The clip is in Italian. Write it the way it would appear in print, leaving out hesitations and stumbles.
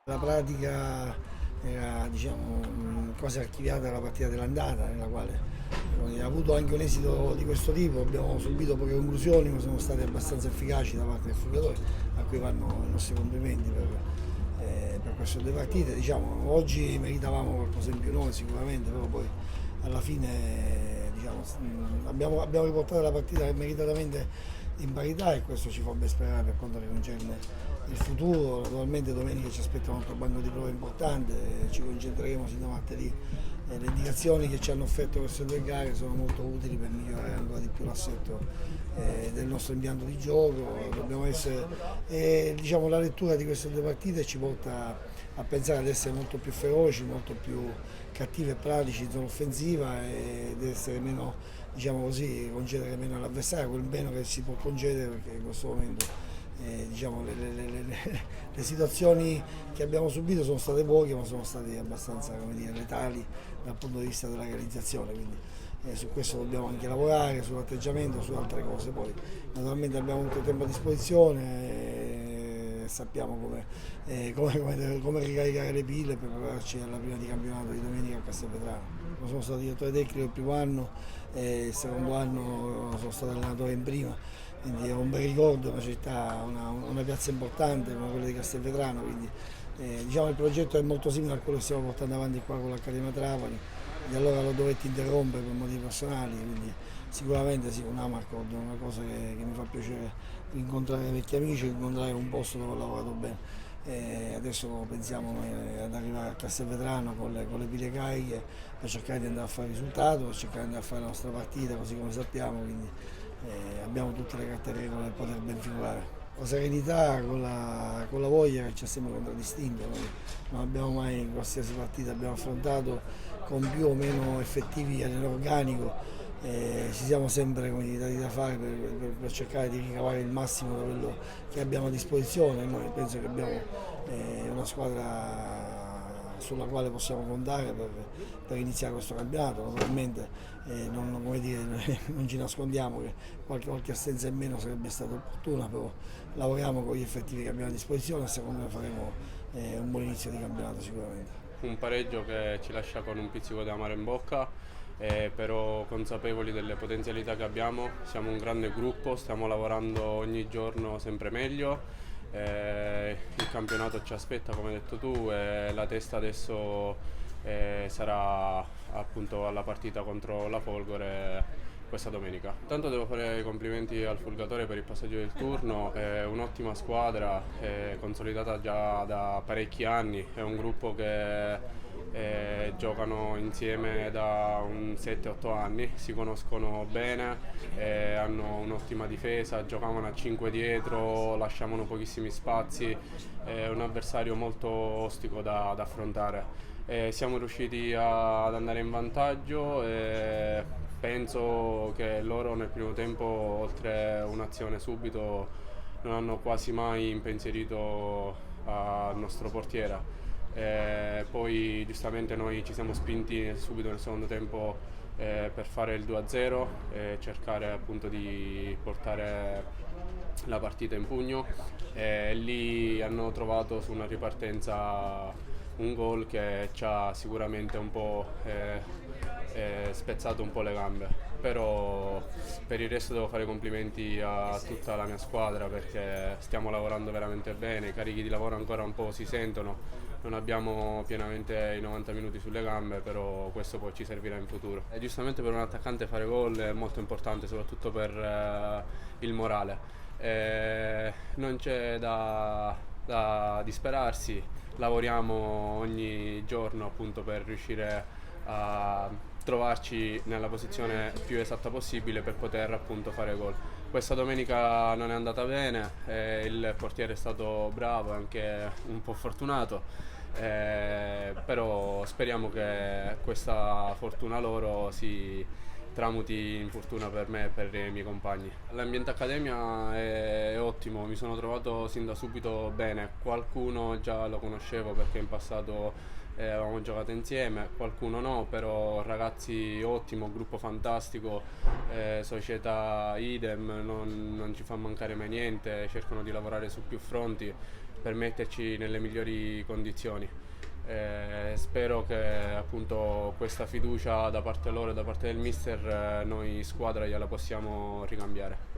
La pratica era quasi archiviata la partita dell'andata, nella quale ha avuto anche un esito di questo tipo, abbiamo subito poche conclusioni, ma sono state abbastanza efficaci da parte del Frugatore, a cui vanno i nostri complimenti per queste due partite. Oggi meritavamo qualcosa in più noi sicuramente, però poi alla fine abbiamo riportato la partita meritatamente in parità e questo ci fa ben sperare per quanto concerne il futuro. Naturalmente domenica ci aspetta un altro banco di prove importante, ci concentreremo sin da martedì. Le indicazioni che ci hanno offerto queste due gare sono molto utili per migliorare ancora di più l'assetto del nostro impianto di gioco. La lettura di queste due partite ci porta a pensare ad essere molto più feroci, molto più cattivi e pratici in zona offensiva ed essere meno, concedere meno all'avversario quel meno che si può concedere, perché in questo momento le situazioni che abbiamo subito sono state poche, ma sono state abbastanza, come dire, letali dal punto di vista della realizzazione. Quindi su questo dobbiamo anche lavorare, sull'atteggiamento, su altre cose. Poi naturalmente abbiamo molto tempo a disposizione, sappiamo come ricaricare le pile per prepararci alla prima di campionato di domenica a Castelvetrano. Sono stato direttore tecnico il primo anno, il secondo anno sono stato allenatore in prima, quindi è un bel ricordo, una città, una piazza importante come quella di Castelvetrano, quindi il progetto è molto simile a quello che stiamo portando avanti qua con l'Accademia Trapani, e allora lo dovetti interrompere per motivi personali, quindi sicuramente sì, un Amarcord è una cosa che mi fa piacere, incontrare vecchi amici, incontrare un posto dove ho lavorato bene. Adesso pensiamo ad arrivare a Castelvetrano con le pile cariche per cercare di andare a fare risultato, per cercare di andare a fare la nostra partita così come sappiamo, quindi abbiamo tutte le carte in regola per poter ben figurare. La serenità con la voglia che ci ha sempre contraddistinto, noi non abbiamo mai in qualsiasi partita abbiamo affrontato con più o meno effettivi all'organico, ci siamo sempre dati da fare per cercare di ricavare il massimo da quello che abbiamo a disposizione. Noi penso che abbiamo una squadra sulla quale possiamo contare per iniziare questo campionato. Naturalmente non ci nascondiamo che qualche assenza in meno sarebbe stata opportuna, però lavoriamo con gli effettivi che abbiamo a disposizione e secondo me faremo un buon inizio di campionato sicuramente. Un pareggio che ci lascia con un pizzico di amaro in bocca, però consapevoli delle potenzialità che abbiamo. Siamo un grande gruppo, stiamo lavorando ogni giorno sempre meglio. Il campionato ci aspetta, come hai detto tu, e la testa adesso sarà appunto alla partita contro la Folgore questa domenica. Intanto devo fare i complimenti al Fulgatore per il passaggio del turno, è un'ottima squadra, è consolidata già da parecchi anni, è un gruppo che giocano insieme da un 7-8 anni, si conoscono bene, hanno un'ottima difesa, giocavano a 5 dietro, lasciavano pochissimi spazi, è un avversario molto ostico da affrontare. Siamo riusciti ad andare in vantaggio e penso che loro nel primo tempo, oltre un'azione subito, non hanno quasi mai impensierito al nostro portiere. Poi giustamente noi ci siamo spinti subito nel secondo tempo per fare il 2-0 e cercare appunto di portare la partita in pugno. Lì hanno trovato su una ripartenza un gol che ci ha sicuramente un po' spezzato un po' le gambe, però per il resto devo fare i complimenti a tutta la mia squadra perché stiamo lavorando veramente bene, i carichi di lavoro ancora un po' si sentono, non abbiamo pienamente i 90 minuti sulle gambe, però questo poi ci servirà in futuro. E giustamente per un attaccante fare gol è molto importante, soprattutto per il morale. Non c'è da disperarsi, lavoriamo ogni giorno appunto per riuscire a trovarci nella posizione più esatta possibile per poter appunto fare gol. Questa domenica non è andata bene, il portiere è stato bravo e anche un po' fortunato, però speriamo che questa fortuna loro si tramuti in fortuna per me e per i miei compagni. L'ambiente accademia è ottimo, mi sono trovato sin da subito bene, qualcuno già lo conoscevo perché in passato avevamo giocato insieme, qualcuno no, però ragazzi ottimo, gruppo fantastico, società idem, non ci fa mancare mai niente, cercano di lavorare su più fronti. per metterci nelle migliori condizioni. Spero che appunto questa fiducia da parte loro e da parte del mister noi squadra gliela possiamo ricambiare.